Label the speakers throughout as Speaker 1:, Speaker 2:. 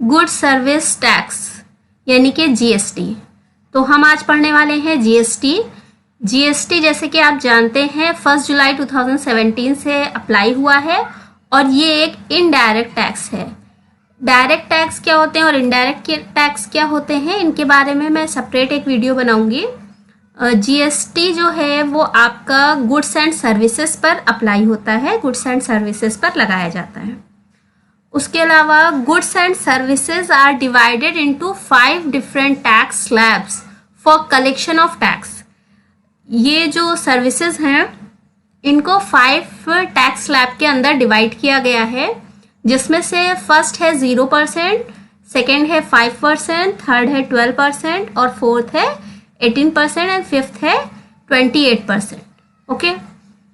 Speaker 1: Goods service tax यानी कि GST. तो हम आज पढ़ने वाले हैं जीएसटी। जीएसटी जैसे कि आप जानते हैं 1 जुलाई 2017 से अप्लाई हुआ है और ये एक इनडायरेक्ट टैक्स है। डायरेक्ट टैक्स क्या होते हैं और इनडायरेक्ट टैक्स क्या होते हैं, इनके बारे में मैं सेपरेट एक वीडियो बनाऊंगी। जीएसटी जो है वो आपका गुड्स एंड सर्विसेज पर अप्लाई होता है, गुड्स एंड सर्विसेज पर लगाया जाता है। उसके अलावा goods and services are divided into 5 different tax slabs for collection of tax. ये जो सर्विसेज हैं इनको 5 टैक्स स्लैब के अंदर डिवाइड किया गया है, जिसमें से फर्स्ट है 0%, सेकेंड है 5%, थर्ड है 12% और फोर्थ है 18% एंड फिफ्थ है 28%। ओके,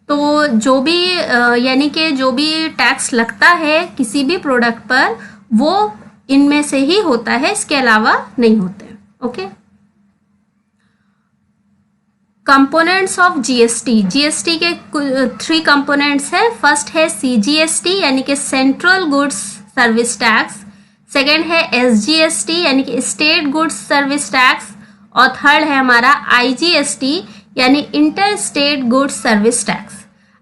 Speaker 1: तो जो भी यानी कि जो भी टैक्स लगता है किसी भी प्रोडक्ट पर वो इनमें से ही होता है, इसके अलावा नहीं होते। Okay, components of GST. GST के 3 कंपोनेंट्स हैं। फर्स्ट है सीजीएसटी यानी कि central goods service tax, second है एसजीएसटी यानी कि स्टेट गुड्स सर्विस टैक्स और थर्ड है हमारा आईजीएसटी यानी inter state goods service tax.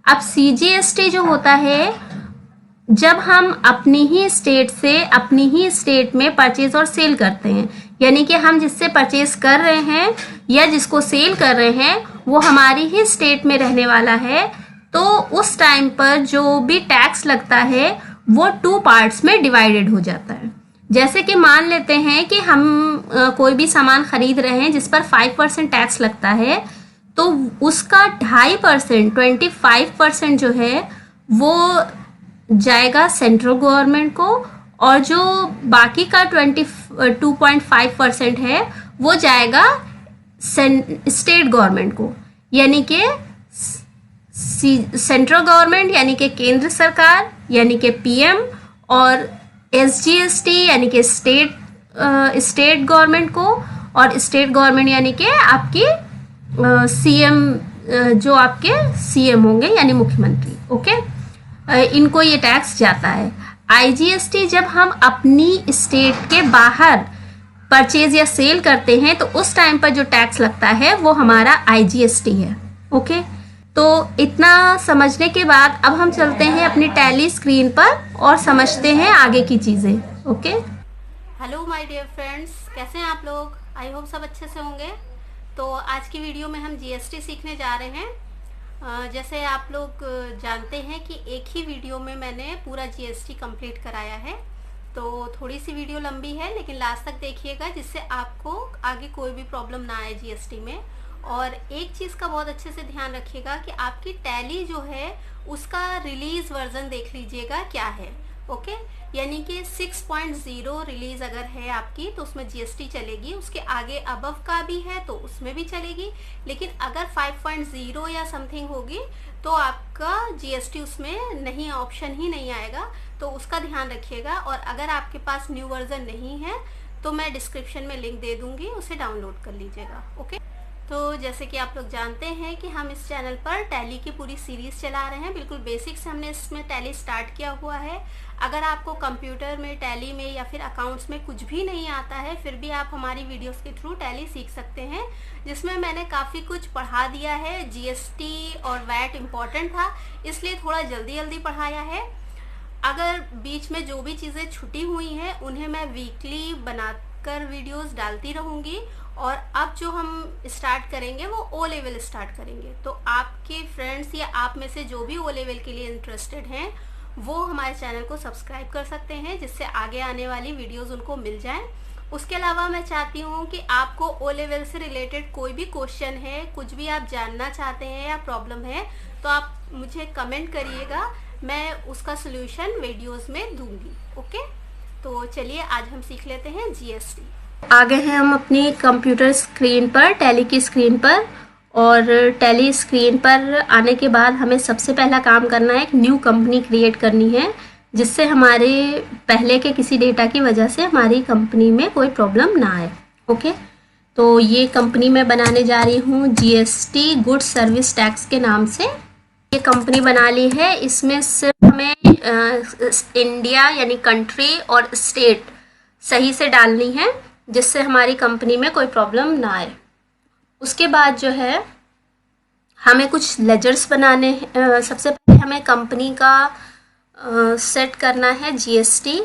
Speaker 1: अब सीजीएसटी जो होता है, जब हम अपनी ही स्टेट से अपनी ही स्टेट में परचेज और सेल करते हैं, यानी कि हम जिससे परचेज कर रहे हैं या जिसको सेल कर रहे हैं वो हमारी ही स्टेट में रहने वाला है, तो उस टाइम पर जो भी टैक्स लगता है वो 2 पार्ट्स में डिवाइडेड हो जाता है। जैसे कि मान लेते हैं कि हम कोई भी सामान खरीद रहे हैं जिस पर 5% टैक्स लगता है, तो उसका 2.5% 25% जो है वो जाएगा सेंट्रल गवर्नमेंट को और जो बाकी का 22.5% है वो जाएगा स्टेट गवर्नमेंट को, यानी कि सेंट्रल गवर्नमेंट यानी कि केंद्र सरकार यानी कि पीएम और एसजीएसटी यानी कि स्टेट गवर्नमेंट को और स्टेट गवर्नमेंट यानी कि आपकी सीएम जो आपके सीएम होंगे यानी मुख्यमंत्री। ओके, इनको ये टैक्स जाता है। आईजीएसटी जब हम अपनी स्टेट के बाहर परचेज या सेल करते हैं तो उस टाइम पर जो टैक्स लगता है वो हमारा आईजीएसटी है। ओके, तो इतना समझने के बाद अब हम चलते हैं अपनी टैली स्क्रीन पर और समझते हैं आगे की चीज़ें। Okay,
Speaker 2: hello my dear friends, कैसे हैं आप लोग? आई होप सब अच्छे से होंगे। तो आज की वीडियो में हम जीएसटी सीखने जा रहे हैं। जैसे आप लोग जानते हैं कि एक ही वीडियो में मैंने पूरा जीएसटी कंप्लीट कराया है, तो थोड़ी सी वीडियो लंबी है लेकिन लास्ट तक देखिएगा जिससे आपको आगे कोई भी प्रॉब्लम ना आए जीएसटी में। और एक चीज़ का बहुत अच्छे से ध्यान रखिएगा कि आपकी टैली जो है उसका रिलीज वर्जन देख लीजिएगा क्या है। ओके, यानी कि 6.0 रिलीज अगर है आपकी तो उसमें जीएसटी चलेगी, उसके आगे अबव का भी है तो उसमें भी चलेगी, लेकिन अगर 5.0 या समथिंग होगी तो आपका जीएसटी उसमें नहीं, ऑप्शन ही नहीं आएगा, तो उसका ध्यान रखिएगा। और अगर आपके पास न्यू वर्जन नहीं है तो मैं डिस्क्रिप्शन में लिंक दे दूंगी, उसे डाउनलोड कर लीजिएगा। ओके, तो जैसे कि आप लोग जानते हैं कि हम इस चैनल पर टैली की पूरी सीरीज़ चला रहे हैं। बिल्कुल बेसिक से हमने इसमें टैली स्टार्ट किया हुआ है। अगर आपको कंप्यूटर में, टैली में या फिर अकाउंट्स में कुछ भी नहीं आता है, फिर भी आप हमारी वीडियोस के थ्रू टैली सीख सकते हैं, जिसमें मैंने काफ़ी कुछ पढ़ा दिया है। जीएसटी और वैट इम्पॉर्टेंट था इसलिए थोड़ा जल्दी जल्दी पढ़ाया है। अगर बीच में जो भी चीज़ें छुटी हुई हैं उन्हें मैं वीकली बनाकर वीडियोस डालती रहूँगी। और अब जो हम स्टार्ट करेंगे वो ओ लेवल स्टार्ट करेंगे, तो आपके फ्रेंड्स या आप में से जो भी ओ लेवल के लिए इंटरेस्टेड हैं वो हमारे चैनल को सब्सक्राइब कर सकते हैं, जिससे आगे आने वाली वीडियोस उनको मिल जाएं। उसके अलावा मैं चाहती हूँ कि आपको ओ लेवल से रिलेटेड कोई भी क्वेश्चन है, कुछ भी आप जानना चाहते हैं या प्रॉब्लम है, तो आप मुझे कमेंट करिएगा, मैं उसका सोल्यूशन वीडियोज़ में दूँगी। ओके, तो चलिए आज हम सीख लेते हैं जीएसटी।
Speaker 1: आगे हैं हम अपनी कंप्यूटर स्क्रीन पर, टैली की स्क्रीन पर, और टैली स्क्रीन पर आने के बाद हमें सबसे पहला काम करना है, एक न्यू कंपनी क्रिएट करनी है, जिससे हमारे पहले के किसी डेटा की वजह से हमारी कंपनी में कोई प्रॉब्लम ना आए। ओके, तो ये कंपनी मैं बनाने जा रही हूँ जीएसटी गुड्स सर्विस टैक्स के नाम से। ये कंपनी बना ली है। इसमें सिर्फ हमें इंडिया यानी कंट्री और स्टेट सही से डालनी है, जिससे हमारी कंपनी में कोई प्रॉब्लम ना आए। उसके बाद जो है हमें कुछ लेजर्स बनाने हैं। सबसे पहले हमें कंपनी का सेट करना है जीएसटी।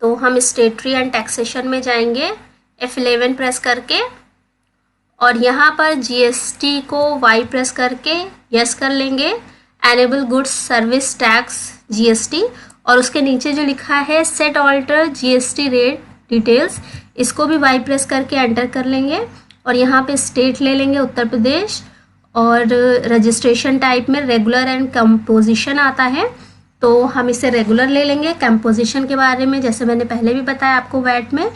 Speaker 1: तो हम स्टेटरी एंड टैक्सेशन में जाएंगे, F11 प्रेस करके, और यहाँ पर जीएसटी को Y प्रेस करके यस कर लेंगे, enable goods service tax GST, और उसके नीचे जो लिखा है set alter GST rate details, इसको भी Y प्रेस करके एंटर कर लेंगे, और यहाँ पे स्टेट ले लेंगे उत्तर प्रदेश, और रजिस्ट्रेशन टाइप में रेगुलर एंड कंपोजिशन आता है, तो हम इसे रेगुलर ले लेंगे। कंपोजिशन के बारे में जैसे मैंने पहले भी बताया आपको वैट में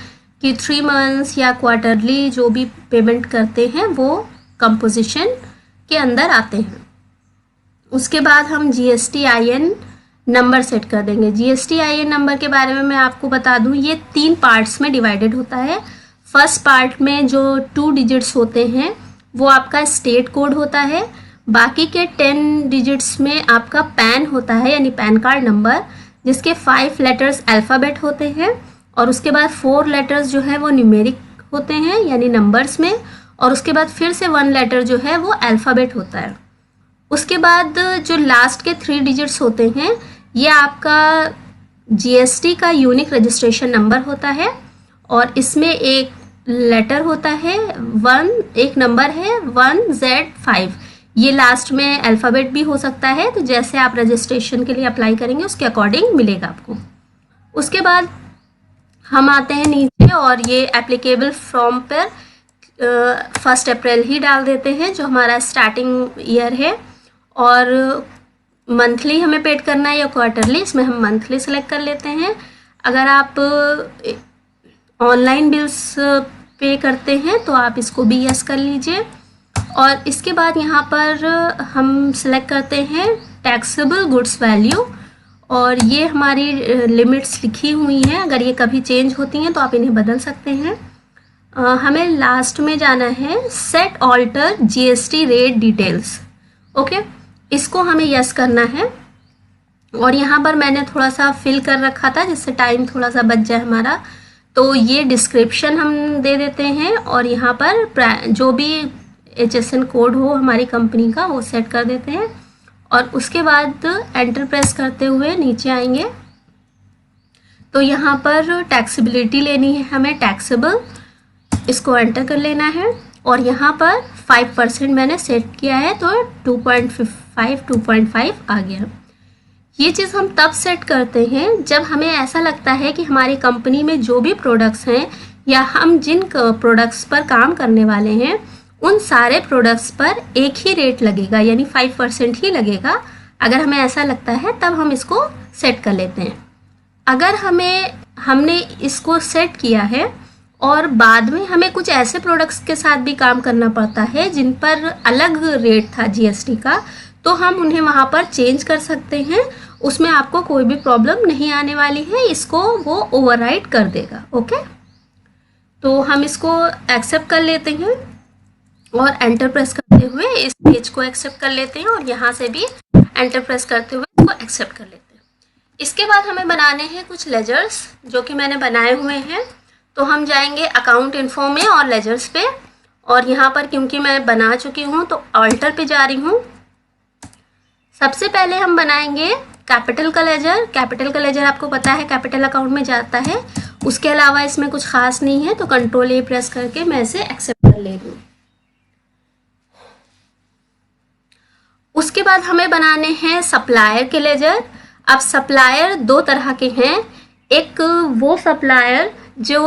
Speaker 1: कि 3 मंथ्स या क्वार्टरली जो भी पेमेंट करते हैं वो कंपोजिशन के अंदर आते हैं। उसके बाद हम GSTIN नंबर सेट कर देंगे। GSTIN नंबर के बारे में मैं आपको बता दूं, ये 3 पार्ट्स में डिवाइडेड होता है। फर्स्ट पार्ट में जो 2 डिजिट्स होते हैं वो आपका स्टेट कोड होता है, बाकी के 10 डिजिट्स में आपका पैन होता है यानी पैन कार्ड नंबर, जिसके 5 लेटर्स अल्फ़ाबेट होते हैं, और उसके बाद 4 लेटर्स जो है वो न्यूमेरिक होते हैं यानी नंबर्स में, और उसके बाद फिर से 1 लेटर जो है वो अल्फ़ाबेट होता है। उसके बाद जो लास्ट के 3 डिजिट्स होते हैं ये आपका जीएसटी का यूनिक रजिस्ट्रेशन नंबर होता है, और इसमें एक लेटर होता है 1, एक नंबर है 1Z5, ये लास्ट में अल्फ़ाबेट भी हो सकता है, तो जैसे आप रजिस्ट्रेशन के लिए अप्लाई करेंगे उसके अकॉर्डिंग मिलेगा आपको। उसके बाद हम आते हैं नीचे, और ये एप्लीकेबल फॉर्म पर 1 अप्रैल ही डाल देते हैं जो हमारा स्टार्टिंग ईयर है, और मंथली हमें पेड करना है या क्वार्टरली, इसमें हम मंथली सेलेक्ट कर लेते हैं। अगर आप ऑनलाइन बिल्स पे करते हैं तो आप इसको भी यस कर लीजिए। और इसके बाद यहाँ पर हम सेलेक्ट करते हैं टैक्सेबल गुड्स वैल्यू, और ये हमारी लिमिट्स लिखी हुई हैं, अगर ये कभी चेंज होती हैं तो आप इन्हें बदल सकते हैं। हमें लास्ट में जाना है set alter GST rate details. Okay, इसको हमें यस करना है, और यहाँ पर मैंने थोड़ा सा फिल कर रखा था जिससे टाइम थोड़ा सा बच जाए हमारा, तो ये डिस्क्रिप्शन हम दे देते हैं, और यहाँ पर जो भी HSN कोड हो हमारी कंपनी का वो सेट कर देते हैं, और उसके बाद एंटर प्रेस करते हुए नीचे आएंगे तो यहाँ पर टैक्सेबिलिटी लेनी है हमें, टैक्सेबल, इसको एंटर कर लेना है, और यहाँ पर 5% मैंने सेट किया है तो 2.5 आ गया। ये चीज़ हम तब सेट करते हैं जब हमें ऐसा लगता है कि हमारी कंपनी में जो भी प्रोडक्ट्स हैं या हम जिन प्रोडक्ट्स पर काम करने वाले हैं उन सारे प्रोडक्ट्स पर एक ही रेट लगेगा यानी 5% ही लगेगा। अगर हमें ऐसा लगता है तब हम इसको सेट कर लेते हैं। अगर हमने इसको सेट किया है और बाद में हमें कुछ ऐसे प्रोडक्ट्स के साथ भी काम करना पड़ता है जिन पर अलग रेट था जीएसटी का, तो हम उन्हें वहाँ पर चेंज कर सकते हैं, उसमें आपको कोई भी प्रॉब्लम नहीं आने वाली है, इसको वो ओवरराइड कर देगा। ओके, तो हम इसको एक्सेप्ट कर लेते हैं और एंटर प्रेस करते हुए इस पेज को एक्सेप्ट कर लेते हैं, और यहाँ से भी एंटर प्रेस करते हुए इसको एक्सेप्ट कर लेते हैं। इसके बाद हमें बनाने हैं कुछ लेजर्स जो कि मैंने बनाए हुए हैं, तो हम जाएंगे अकाउंट इन्फो में और लेजर्स पे, और यहाँ पर क्योंकि मैं बना चुकी हूँ तो ऑल्टर पे जा रही हूँ। सबसे पहले हम बनाएंगे कैपिटल का लेजर। कैपिटल का लेजर आपको पता है कैपिटल अकाउंट में जाता है, उसके अलावा इसमें कुछ खास नहीं है, तो कंट्रोल A प्रेस करके मैं इसे एक्सेप्ट कर ले रही हूँ। उसके बाद हमें बनाने हैं सप्लायर के लेजर। अब सप्लायर दो तरह के हैं, एक वो सप्लायर जो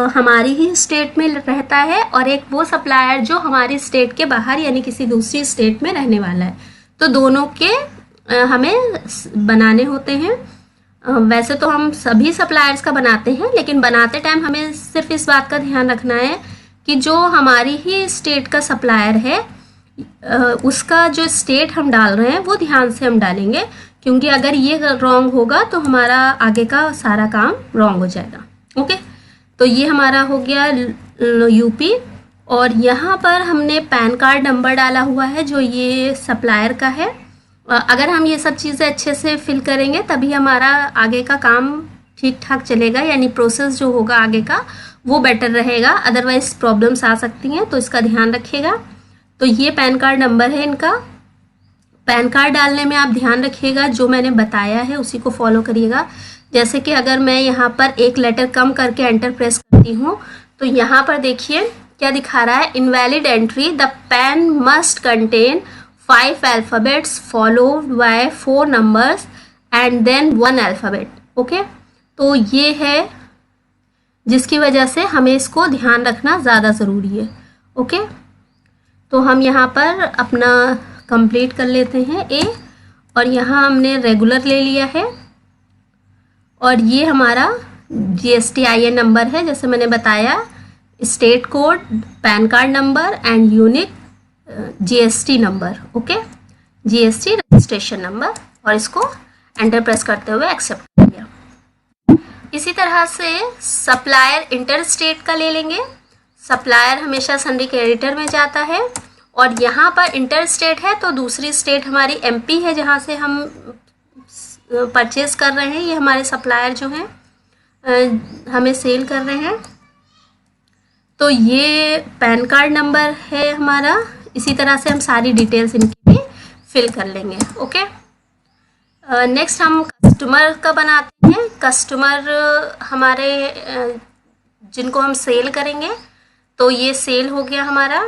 Speaker 1: हमारी ही स्टेट में रहता है और एक वो सप्लायर जो हमारी स्टेट के बाहर यानी किसी दूसरी स्टेट में रहने वाला है, तो दोनों के हमें बनाने होते हैं। वैसे तो हम सभी सप्लायर्स का बनाते हैं, लेकिन बनाते टाइम हमें सिर्फ इस बात का ध्यान रखना है कि जो हमारी ही स्टेट का सप्लायर है उसका जो स्टेट हम डाल रहे हैं वो ध्यान से हम डालेंगे, क्योंकि अगर ये रॉन्ग होगा तो हमारा आगे का सारा काम रॉन्ग हो जाएगा। ओके, तो ये हमारा हो गया यूपी, और यहाँ पर हमने पैन कार्ड नंबर डाला हुआ है जो ये सप्लायर का है। अगर हम ये सब चीज़ें अच्छे से फिल करेंगे तभी हमारा आगे का काम ठीक ठाक चलेगा, यानी प्रोसेस जो होगा आगे का वो बेटर रहेगा, अदरवाइज प्रॉब्लम्स आ सकती हैं, तो इसका ध्यान रखिएगा। तो ये पैन कार्ड नंबर है इनका। पैन कार्ड डालने में आप ध्यान रखिएगा, जो मैंने बताया है उसी को फॉलो करिएगा। जैसे कि अगर मैं यहाँ पर एक लेटर कम करके एंटर प्रेस करती हूँ तो यहाँ पर देखिए क्या दिखा रहा है, invalid entry, the PAN must contain 5 alphabets followed by 4 numbers and then 1 alphabet. Okay, तो ये है जिसकी वजह से हमें इसको ध्यान रखना ज़्यादा ज़रूरी है। ओके, तो हम यहाँ पर अपना कंप्लीट कर लेते हैं ए, और यहाँ हमने रेगुलर ले लिया है, और ये हमारा GSTIN नंबर है, जैसे मैंने बताया, state code, pan card number and unique GST number. Okay, GST registration number, और इसको एंटर प्रेस करते हुए एक्सेप्ट कर दिया। इसी तरह से सप्लायर इंटर स्टेट का ले लेंगे। सप्लायर हमेशा सन्ड्री क्रेडिटर में जाता है, और यहाँ पर इंटर स्टेट है तो दूसरी स्टेट हमारी MP है जहाँ से हम परचेज कर रहे हैं। ये हमारे सप्लायर जो हैं हमें सेल कर रहे हैं, तो ये पैन कार्ड नंबर है हमारा। इसी तरह से हम सारी डिटेल्स इनकी भी फिल कर लेंगे। ओके, नेक्स्ट हम कस्टमर का बनाते हैं। कस्टमर हमारे जिनको हम सेल करेंगे, तो ये सेल हो गया हमारा।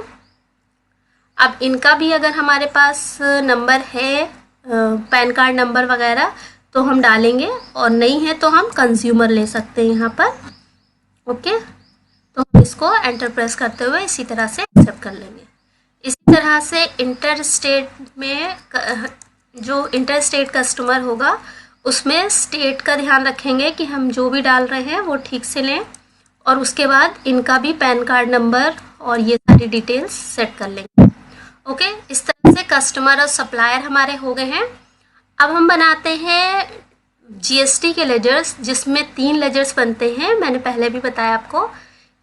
Speaker 1: अब इनका भी अगर हमारे पास नंबर है, पैन कार्ड नंबर वगैरह, तो हम डालेंगे, और नहीं है तो हम कंज्यूमर ले सकते हैं यहाँ पर। ओके, तो हम इसको एंटर प्रेस करते हुए इसी तरह से एक्सेप्ट कर लेंगे। इसी तरह से इंटर स्टेट में जो इंटर स्टेट कस्टमर होगा उसमें स्टेट का ध्यान रखेंगे कि हम जो भी डाल रहे हैं वो ठीक से लें, और उसके बाद इनका भी पैन कार्ड नंबर और ये सारी डिटेल्स सेट कर लेंगे। ओके, इस तरह से कस्टमर और सप्लायर हमारे हो गए हैं। अब हम बनाते हैं GST के लेजर्स, जिसमें 3 लेजर्स बनते हैं, मैंने पहले भी बताया आपको।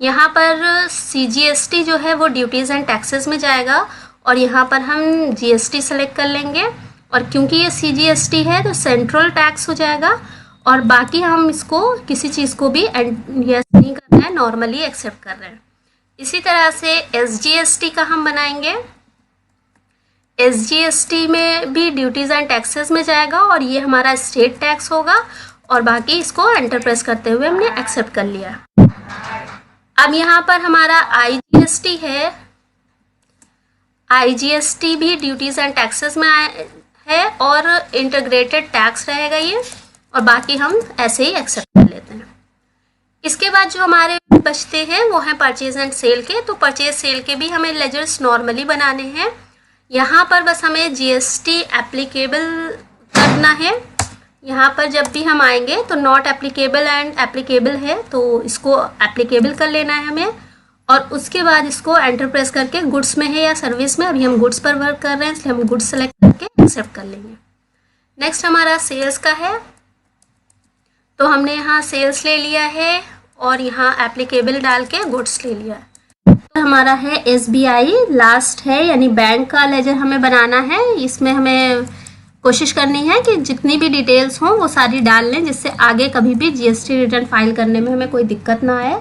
Speaker 1: यहाँ पर CGST जो है वो ड्यूटीज़ एंड टैक्सेस में जाएगा, और यहाँ पर हम GST सेलेक्ट कर लेंगे, और क्योंकि ये CGST है तो सेंट्रल टैक्स हो जाएगा, और बाकी हम इसको किसी चीज़ को भी यस नहीं कर रहे हैं, नॉर्मली एक्सेप्ट कर रहे हैं। इसी तरह से SGST का हम बनाएंगे। SGST में भी ड्यूटीज़ एंड टैक्सेस में जाएगा, और ये हमारा स्टेट टैक्स होगा, और बाकी इसको एंटर प्रेस करते हुए हमने एक्सेप्ट कर लिया। अब यहाँ पर हमारा IGST है। IGST भी ड्यूटीज़ एंड टैक्सेस में है, और इंटीग्रेटेड टैक्स रहेगा ये, और बाकी हम ऐसे ही एक्सेप्ट कर लेते हैं। इसके बाद जो हमारे बचते हैं वो हैं परचेज एंड सेल के। तो परचेज सेल के भी हमें लेजर्स नॉर्मली बनाने हैं। यहाँ पर बस हमें GST एप्लीकेबल करना है। यहाँ पर जब भी हम आएंगे तो नॉट एप्लीकेबल एंड एप्लीकेबल है, तो इसको एप्लीकेबल कर लेना है हमें, और उसके बाद इसको एंटर प्रेस करके गुड्स में है या सर्विस में, अभी हम गुड्स पर वर्क कर रहे हैं इसलिए हम गुड्स सेलेक्ट करके एक्सेप्ट कर लेंगे। नेक्स्ट हमारा सेल्स का है, तो हमने यहाँ सेल्स ले लिया है और यहाँ एप्लीकेबल डाल के गुड्स ले लिया है। हमारा है SBI लास्ट है, यानी बैंक का लेजर हमें बनाना है। इसमें हमें कोशिश करनी है कि जितनी भी डिटेल्स हों वो सारी डाल लें, जिससे आगे कभी भी GST रिटर्न फाइल करने में हमें कोई दिक्कत ना आए।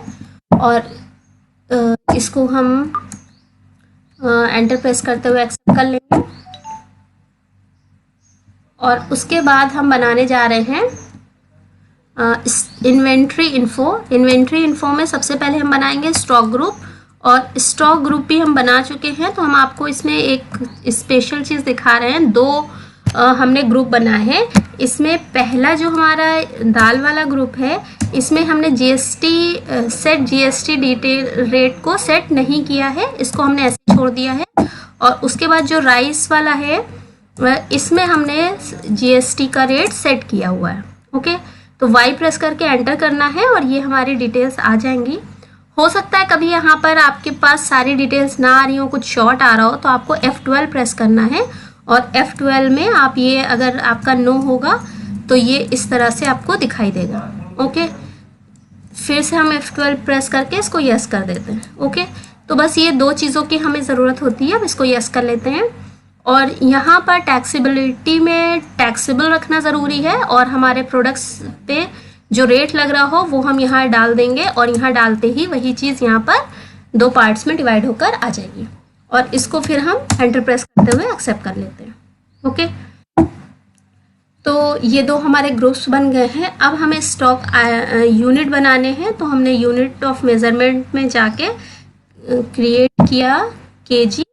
Speaker 1: और इसको हम एंटर प्रेस करते हुए एक्सेप्ट कर लेंगे, और उसके बाद हम बनाने जा रहे हैं इन्वेंट्री इन्फो। इन्वेंट्री इन्फो में सबसे पहले हम बनाएंगे स्टॉक ग्रुप, और स्टॉक ग्रुप भी हम बना चुके हैं, तो हम आपको इसमें एक स्पेशल चीज़ दिखा रहे हैं। 2 हमने ग्रुप बना है। इसमें पहला जो हमारा दाल वाला ग्रुप है, इसमें हमने सेट GST डिटेल रेट को सेट नहीं किया है, इसको हमने ऐसे छोड़ दिया है। और उसके बाद जो राइस वाला है इसमें हमने GST का रेट सेट किया हुआ है। ओके, तो Y प्रेस करके एंटर करना है और ये हमारी डिटेल्स आ जाएंगी। हो सकता है कभी यहाँ पर आपके पास सारी डिटेल्स ना आ रही हो, कुछ शॉर्ट आ रहा हो, तो आपको F12 प्रेस करना है और F12 में आप ये अगर आपका नो होगा तो ये इस तरह से आपको दिखाई देगा। ओके, फिर से हम F12 प्रेस करके इसको यस कर देते हैं। ओके, तो बस ये दो चीज़ों की हमें ज़रूरत होती है। अब इसको यस कर लेते हैं और यहाँ पर टैक्सेबिलिटी में टैक्सेबल रखना ज़रूरी है और हमारे प्रोडक्ट्स पे जो रेट लग रहा हो वो हम यहाँ डाल देंगे और यहाँ डालते ही वही चीज़ यहाँ पर दो पार्ट्स में डिवाइड होकर आ जाएगी और इसको फिर हम एंटर प्रेस करते हुए एक्सेप्ट कर लेते हैं। ओके, तो ये दो हमारे ग्रुप्स बन गए हैं। अब हमें स्टॉक यूनिट बनाने हैं, तो हमने यूनिट ऑफ मेजरमेंट में जाके क्रिएट किया केजी।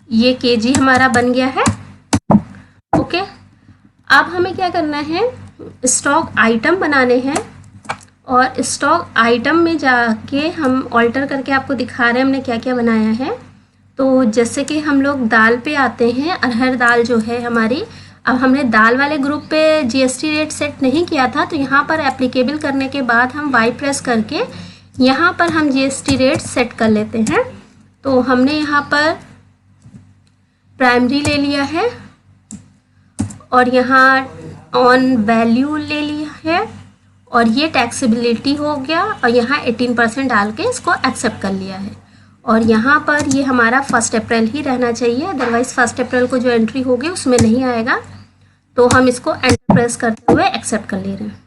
Speaker 1: ये केजी हमारा बन गया है। ओके, अब हमें क्या करना है, स्टॉक आइटम बनाने हैं और स्टॉक आइटम में जाके हम ऑल्टर करके आपको दिखा रहे हैं हमने क्या क्या बनाया है। तो जैसे कि हम लोग दाल पे आते हैं, अरहर दाल जो है हमारी, अब हमने दाल वाले ग्रुप पे जीएसटी रेट सेट नहीं किया था, तो यहाँ पर एप्लीकेबल करने के बाद हम वाई प्रेस करके यहाँ पर हम जीएसटी रेट सेट कर लेते हैं। तो हमने यहाँ पर प्राइमरी ले लिया है और यहाँ ऑन वैल्यू ले लिया है और ये टैक्सेबिलिटी हो गया और यहाँ 18% डाल के इसको एक्सेप्ट कर लिया है और यहाँ पर ये हमारा 1 अप्रैल ही रहना चाहिए, अदरवाइज़ 1 अप्रैल को जो एंट्री होगी उसमें नहीं आएगा। तो हम इसको एंटर प्रेस करते हुए एक्सेप्ट कर ले रहे हैं।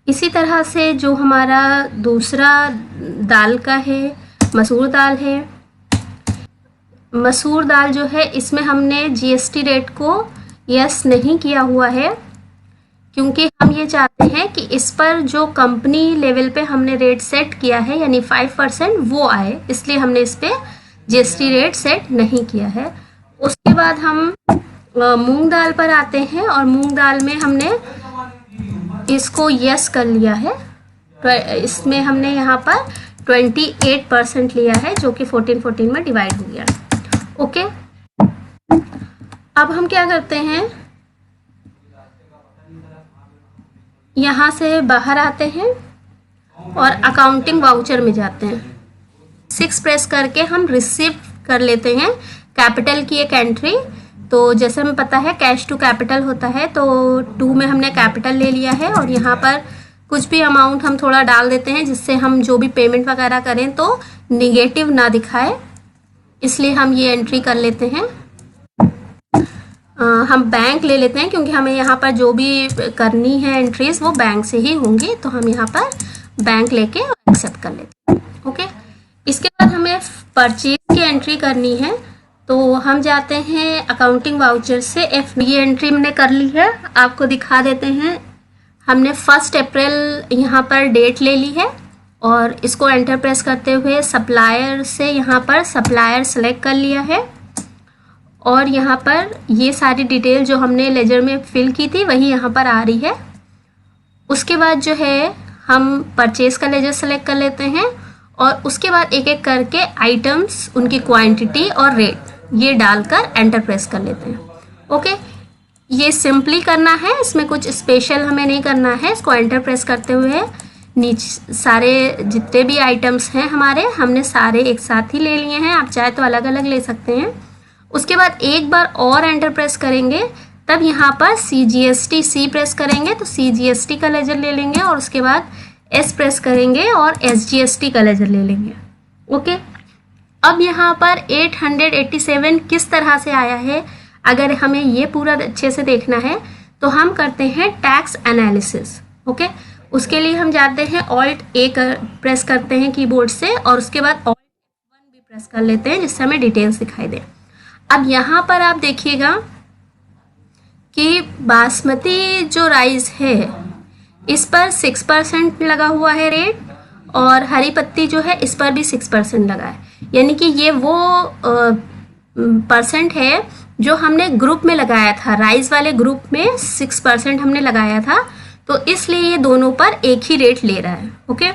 Speaker 1: इसी तरह से जो हमारा दूसरा दाल का है, मसूर दाल है, मसूर दाल जो है इसमें हमने जीएसटी रेट को यस नहीं किया हुआ है क्योंकि हम ये चाहते हैं कि इस पर जो कंपनी लेवल पे हमने रेट सेट किया है यानी 5% वो आए, इसलिए हमने इस पर जीएसटी रेट सेट नहीं किया है। उसके बाद हम मूंग दाल पर आते हैं और मूंग दाल में हमने इसको यस कर लिया है। इसमें हमने यहाँ पर 28% लिया है जो कि 14 में डिवाइड हो गया। ओके, अब हम क्या करते हैं, यहाँ से बाहर आते हैं और अकाउंटिंग वाउचर में जाते हैं। 6 प्रेस करके हम रिसीव कर लेते हैं कैपिटल की एक एंट्री। तो जैसे हमें पता है कैश टू कैपिटल होता है, तो 2 में हमने कैपिटल ले लिया है और यहाँ पर कुछ भी अमाउंट हम थोड़ा डाल देते हैं जिससे हम जो भी पेमेंट वगैरह करें तो निगेटिव ना दिखाए, इसलिए हम ये एंट्री कर लेते हैं। हम बैंक ले लेते हैं क्योंकि हमें यहाँ पर जो भी करनी है एंट्रीज वो बैंक से ही होंगी, तो हम यहाँ पर बैंक लेके एक्सेप्ट कर लेते हैं। ओके, इसके बाद हमें परचेज की एंट्री करनी है, तो हम जाते हैं अकाउंटिंग वाउचर से ये एंट्री हमने कर ली है। आपको दिखा देते हैं, हमने 1 अप्रैल यहाँ पर डेट ले ली है और इसको एंटर प्रेस करते हुए सप्लायर से यहाँ पर सप्लायर सेलेक्ट कर लिया है और यहाँ पर ये सारी डिटेल जो हमने लेजर में फिल की थी वही यहाँ पर आ रही है। उसके बाद जो है हम परचेज का लेजर सेलेक्ट कर लेते हैं और उसके बाद एक एक करके आइटम्स, उनकी क्वांटिटी और रेट ये डालकर एंटर प्रेस कर लेते हैं। ओके, ये सिंपली करना है, इसमें कुछ स्पेशल हमें नहीं करना है। इसको एंटर प्रेस करते हुए नीचे सारे जितने भी आइटम्स हैं हमारे, हमने सारे एक साथ ही ले लिए हैं, आप चाहे तो अलग अलग ले सकते हैं। उसके बाद एक बार और एंटर प्रेस करेंगे, तब यहाँ पर CGST प्रेस करेंगे तो CGST का लेजर ले लेंगे और उसके बाद S प्रेस करेंगे और SGST का लेजर ले लेंगे। ओके, अब यहाँ पर 887 किस तरह से आया है, अगर हमें ये पूरा अच्छे से देखना है तो हम करते हैं टैक्स एनालिसिस। ओके, उसके लिए हम जाते हैं Alt+A प्रेस करते हैं कीबोर्ड से और उसके बाद Alt+1 भी प्रेस कर लेते हैं जिससे हमें डिटेल्स दिखाई दे। अब यहाँ पर आप देखिएगा कि बासमती जो राइस है इस पर 6% लगा हुआ है रेट और हरी पत्ती जो है इस पर भी 6% लगा है, यानी कि ये वो परसेंट है जो हमने ग्रुप में लगाया था, राइस वाले ग्रुप में 6% हमने लगाया था, तो इसलिए ये दोनों पर एक ही रेट ले रहा है। ओके,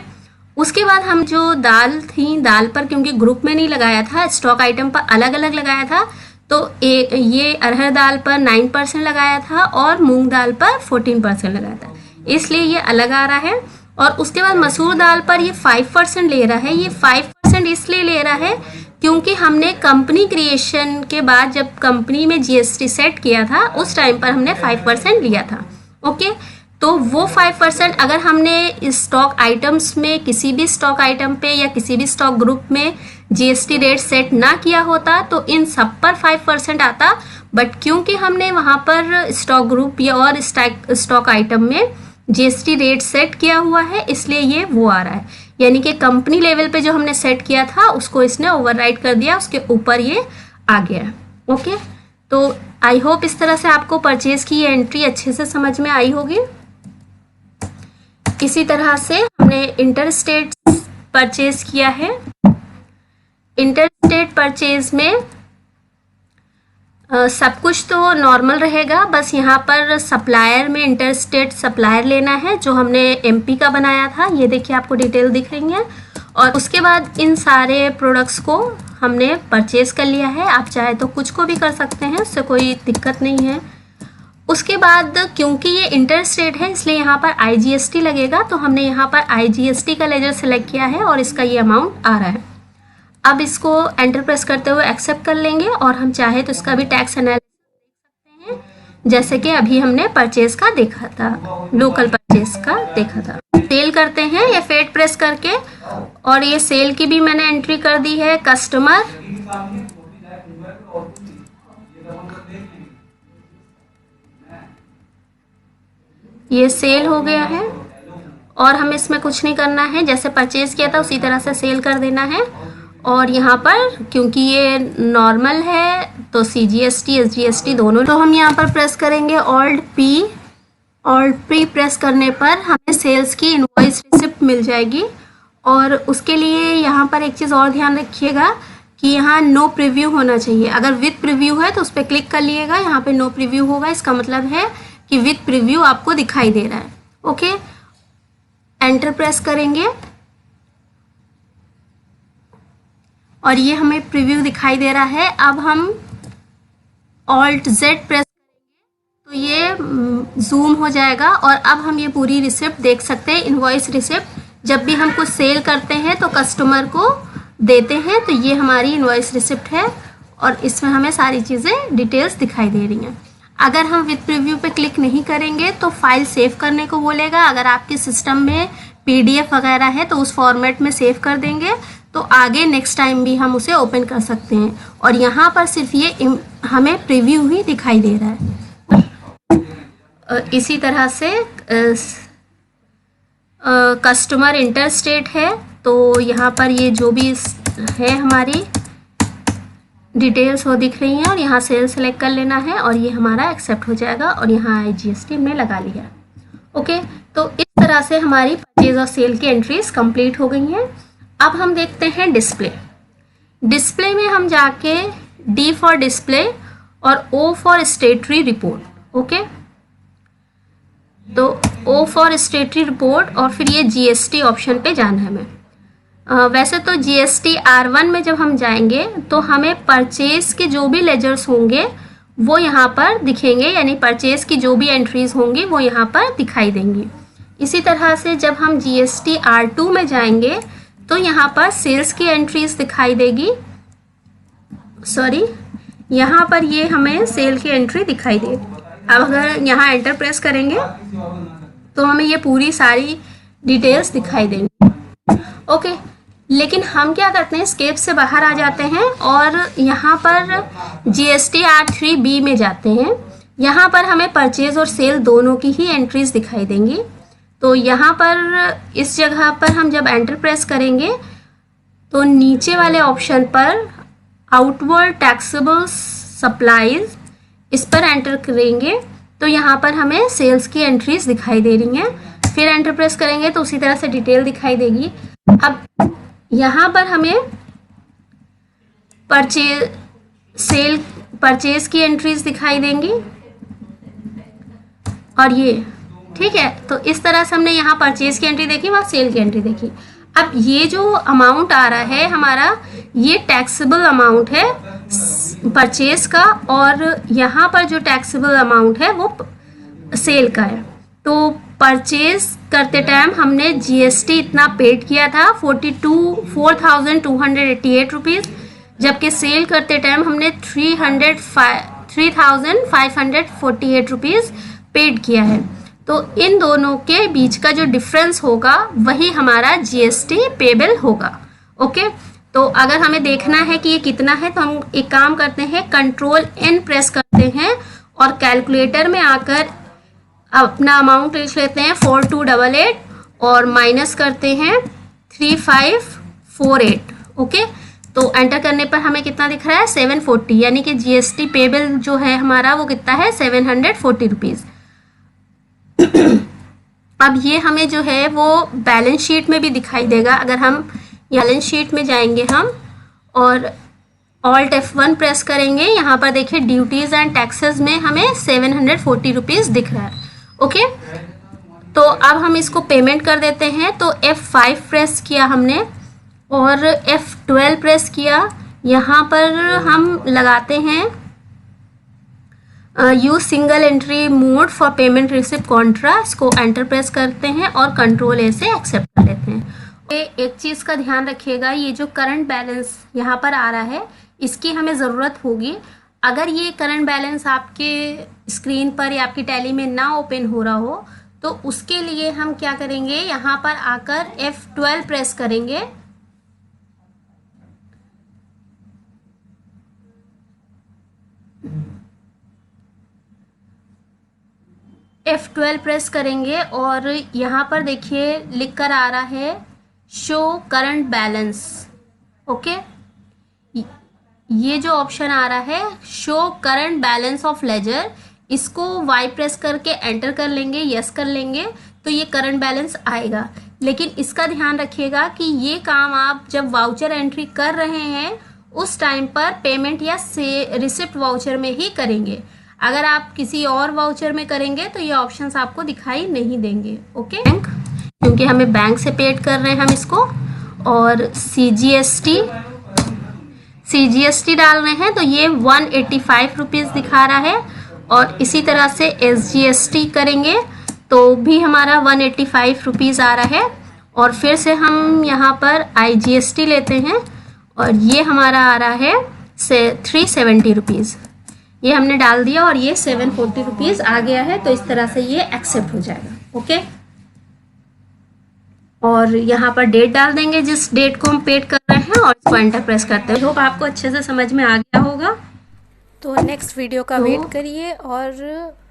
Speaker 1: उसके बाद हम जो दाल थी, दाल पर क्योंकि ग्रुप में नहीं लगाया था, स्टॉक आइटम पर अलग अलग लगाया था, तो ये अरहर दाल पर 9% लगाया था और मूंग दाल पर 14% लगाया था, इसलिए ये अलग आ रहा है। और उसके बाद मसूर दाल पर ये 5% ले रहा है। ये 5% इसलिए ले रहा है क्योंकि हमने कंपनी क्रिएशन के बाद जब कंपनी में जीएसटी सेट किया था उस टाइम पर हमने 5% लिया था। ओके, तो वो 5% अगर हमने स्टॉक आइटम्स में किसी भी स्टॉक आइटम पे या किसी भी स्टॉक ग्रुप में जीएसटी रेट सेट ना किया होता तो इन सब पर 5% आता, बट क्योंकि हमने वहाँ पर स्टॉक ग्रुप या और स्टॉक आइटम में जीएसटी रेट सेट किया हुआ है इसलिए ये वो आ रहा है, यानी कि कंपनी लेवल पे जो हमने सेट किया था उसको इसने ओवरराइड कर दिया, उसके ऊपर ये आ गया। ओके, तो आई होप इस तरह से आपको परचेज की ये एंट्री अच्छे से समझ में आई होगी। इसी तरह से हमने इंटर स्टेट परचेज किया है। इंटर स्टेट परचेज में सब कुछ तो नॉर्मल रहेगा, बस यहाँ पर सप्लायर में इंटर स्टेट सप्लायर लेना है जो हमने एमपी का बनाया था। ये देखिए आपको डिटेल दिख रही है। और उसके बाद इन सारे प्रोडक्ट्स को हमने परचेज कर लिया है। आप चाहे तो कुछ को भी कर सकते हैं, उससे कोई दिक्कत नहीं है। उसके बाद क्योंकि ये इंटर स्टेट है इसलिए यहाँ पर आईजीएसटी लगेगा, तो हमने यहाँ पर आईजीएसटी का लेजर सेलेक्ट किया है और इसका ये अमाउंट आ रहा है। अब इसको एंटर प्रेस करते हुए एक्सेप्ट कर लेंगे और हम चाहे तो इसका भी टैक्स एनालिसिस देख सकते हैं, जैसे कि अभी हमने परचेज का देखा था, लोकल परचेज का देखा था। सेल करते हैं या फेट प्रेस करके, और ये सेल की भी मैंने एंट्री कर दी है। कस्टमर ये सेल हो गया है और हमें इसमें कुछ नहीं करना है, जैसे परचेज किया था उसी तरह से सेल कर देना है। और यहाँ पर क्योंकि ये नॉर्मल है तो सीजीएसटी एसजीएसटी दोनों, तो हम यहाँ पर प्रेस करेंगे ऑल्ट पी प्रेस करने पर हमें सेल्स की इनवॉइस रिसिप्ट मिल जाएगी। और उसके लिए यहाँ पर एक चीज़ और ध्यान रखिएगा कि यहाँ नो प्रीव्यू होना चाहिए। अगर विथ प्रीव्यू है तो उस पर क्लिक कर लिएगा, यहाँ पे नो प्रीव्यू होगा, इसका मतलब है कि विथ प्रीव्यू आपको दिखाई दे रहा है। ओके, एंटर प्रेस करेंगे और ये हमें प्रीव्यू दिखाई दे रहा है। अब हम ऑल्ट जेड प्रेस करेंगे तो ये जूम हो जाएगा और अब हम ये पूरी रिसिप्ट देख सकते हैं। इनवॉइस रिसिप्ट जब भी हम कुछ सेल करते हैं तो कस्टमर को देते हैं, तो ये हमारी इनवॉइस रिसिप्ट है और इसमें हमें सारी चीज़ें डिटेल्स दिखाई दे रही हैं। अगर हम विद प्रीव्यू पे क्लिक नहीं करेंगे तो फाइल सेव करने को बोलेगा। अगर आपके सिस्टम में पीडीएफ वगैरह है तो उस फॉर्मेट में सेव कर देंगे तो आगे नेक्स्ट टाइम भी हम उसे ओपन कर सकते हैं। और यहाँ पर सिर्फ ये हमें प्रीव्यू ही दिखाई दे रहा है। इसी तरह से कस्टमर इंटर स्टेट है तो यहाँ पर ये जो भी है हमारी डिटेल्स वो दिख रही हैं और यहाँ सेल सेलेक्ट कर लेना है और ये हमारा एक्सेप्ट हो जाएगा और यहाँ आईजीएसटी हमने लगा लिया। ओके, तो इस तरह से हमारी परचेज और सेल की एंट्रीज कंप्लीट हो गई हैं। अब हम देखते हैं डिस्प्ले। डिस्प्ले में हम जाके डी फॉर डिस्प्ले और O for statutory report. Okay, तो ओ फॉर स्टेटरी रिपोर्ट और फिर ये जीएसटी ऑप्शन पे जाना है हमें। वैसे तो जीएसटी R1 में जब हम जाएंगे तो हमें परचेज के जो भी लेजर्स होंगे वो यहाँ पर दिखेंगे, यानी परचेज की जो भी एंट्रीज होंगी वो यहाँ पर दिखाई देंगी। इसी तरह से जब हम जीएसटी R2 में जाएंगे तो यहाँ पर सेल्स की एंट्रीज दिखाई देगी। सॉरी, यहाँ पर ये हमें सेल की एंट्री दिखाई देगी। अब अगर यहाँ एंटर प्रेस करेंगे तो हमें ये पूरी सारी डिटेल्स दिखाई देंगी। ओके, लेकिन हम क्या करते हैं, स्केप से बाहर आ जाते हैं और यहाँ पर जीएसटी R3B में जाते हैं। यहाँ पर हमें परचेज और सेल दोनों की ही एंट्रीज दिखाई देंगी। तो यहाँ पर इस जगह पर हम जब एंटर प्रेस करेंगे तो नीचे वाले ऑप्शन पर आउटवर्ड टैक्सेबल सप्लाईज, इस पर एंटर करेंगे तो यहाँ पर हमें सेल्स की एंट्रीज दिखाई दे रही हैं। फिर एंटर प्रेस करेंगे तो उसी तरह से डिटेल दिखाई देगी। अब यहाँ पर हमें परचेज की एंट्रीज दिखाई देंगी और ये ठीक है। तो इस तरह से हमने यहाँ परचेज की एंट्री देखी, वहाँ सेल की एंट्री देखी। अब ये जो अमाउंट आ रहा है हमारा, ये टैक्सेबल अमाउंट है परचेज का और यहाँ पर जो टैक्सेबल अमाउंट है वो सेल का है। तो परचेज करते टाइम हमने जीएसटी इतना पेड किया था 4,288 रुपीज़, जबकि सेल करते टाइम हमने 3,548 रुपीज़ पेड किया है। तो इन दोनों के बीच का जो डिफरेंस होगा वही हमारा जीएसटी पेबल होगा। ओके, तो अगर हमें देखना है कि ये कितना है तो हम एक काम करते हैं, Ctrl+N प्रेस करते हैं और कैलकुलेटर में आकर अपना अमाउंट लिख लेते हैं 4288 और माइनस करते हैं 3548। ओके, तो एंटर करने पर हमें कितना दिख रहा है 740, यानी कि जीएसटी पेबल जो है हमारा वो कितना है 740 रुपीज़। अब ये हमें जो है वो बैलेंस शीट में भी दिखाई देगा। अगर हम बैलेंस शीट में जाएंगे हम और Alt F1 प्रेस करेंगे, यहाँ पर देखिए ड्यूटीज़ एंड टैक्सेस में हमें 740 रुपीज़ दिख रहा है। ओके, तो अब हम इसको पेमेंट कर देते हैं। तो F5 प्रेस किया हमने और F12 प्रेस किया। यहाँ पर हम लगाते हैं use single entry mode for payment receipt Contra, इसको एंटर प्रेस करते हैं और Ctrl+A से एक्सेप्ट कर लेते हैं। एक चीज़ का ध्यान रखिएगा, ये जो करंट बैलेंस यहाँ पर आ रहा है इसकी हमें ज़रूरत होगी। अगर ये करंट बैलेंस आपके स्क्रीन पर या आपकी टैली में ना ओपन हो रहा हो तो उसके लिए हम क्या करेंगे, यहाँ पर आकर F12 प्रेस करेंगे। F12 प्रेस करेंगे और यहाँ पर देखिए लिख कर आ रहा है शो करंट बैलेंस। ओके, ये जो ऑप्शन आ रहा है show current balance of ledger, इसको वाई प्रेस करके एंटर कर लेंगे, यस कर लेंगे तो ये करंट बैलेंस आएगा। लेकिन इसका ध्यान रखिएगा कि ये काम आप जब वाउचर एंट्री कर रहे हैं उस टाइम पर पेमेंट या से रिसिप्ट वाउचर में ही करेंगे। अगर आप किसी और वाउचर में करेंगे तो ये ऑप्शंस आपको दिखाई नहीं देंगे। ओके, बैंक, क्योंकि हमें बैंक से पेड कर रहे हैं हम इसको, और सीजीएसटी डाल रहे हैं तो ये 185 रुपीज़ दिखा रहा है। और इसी तरह से एसजीएसटी करेंगे तो भी हमारा 185 रुपीज़ आ रहा है। और फिर से हम यहाँ पर आईजीएसटी लेते हैं और ये हमारा आ रहा है 370 रुपीज़। ये हमने डाल दिया और ये 740 रुपीज़ आ गया है। तो इस तरह से ये एक्सेप्ट हो जाएगा। ओके, और यहाँ पर डेट डाल देंगे जिस डेट को हम पेड कर रहे हैं और इसको एंटर प्रेस करते हैं। होप आपको अच्छे से समझ में आ गया होगा।
Speaker 2: तो नेक्स्ट वीडियो का वेट करिए और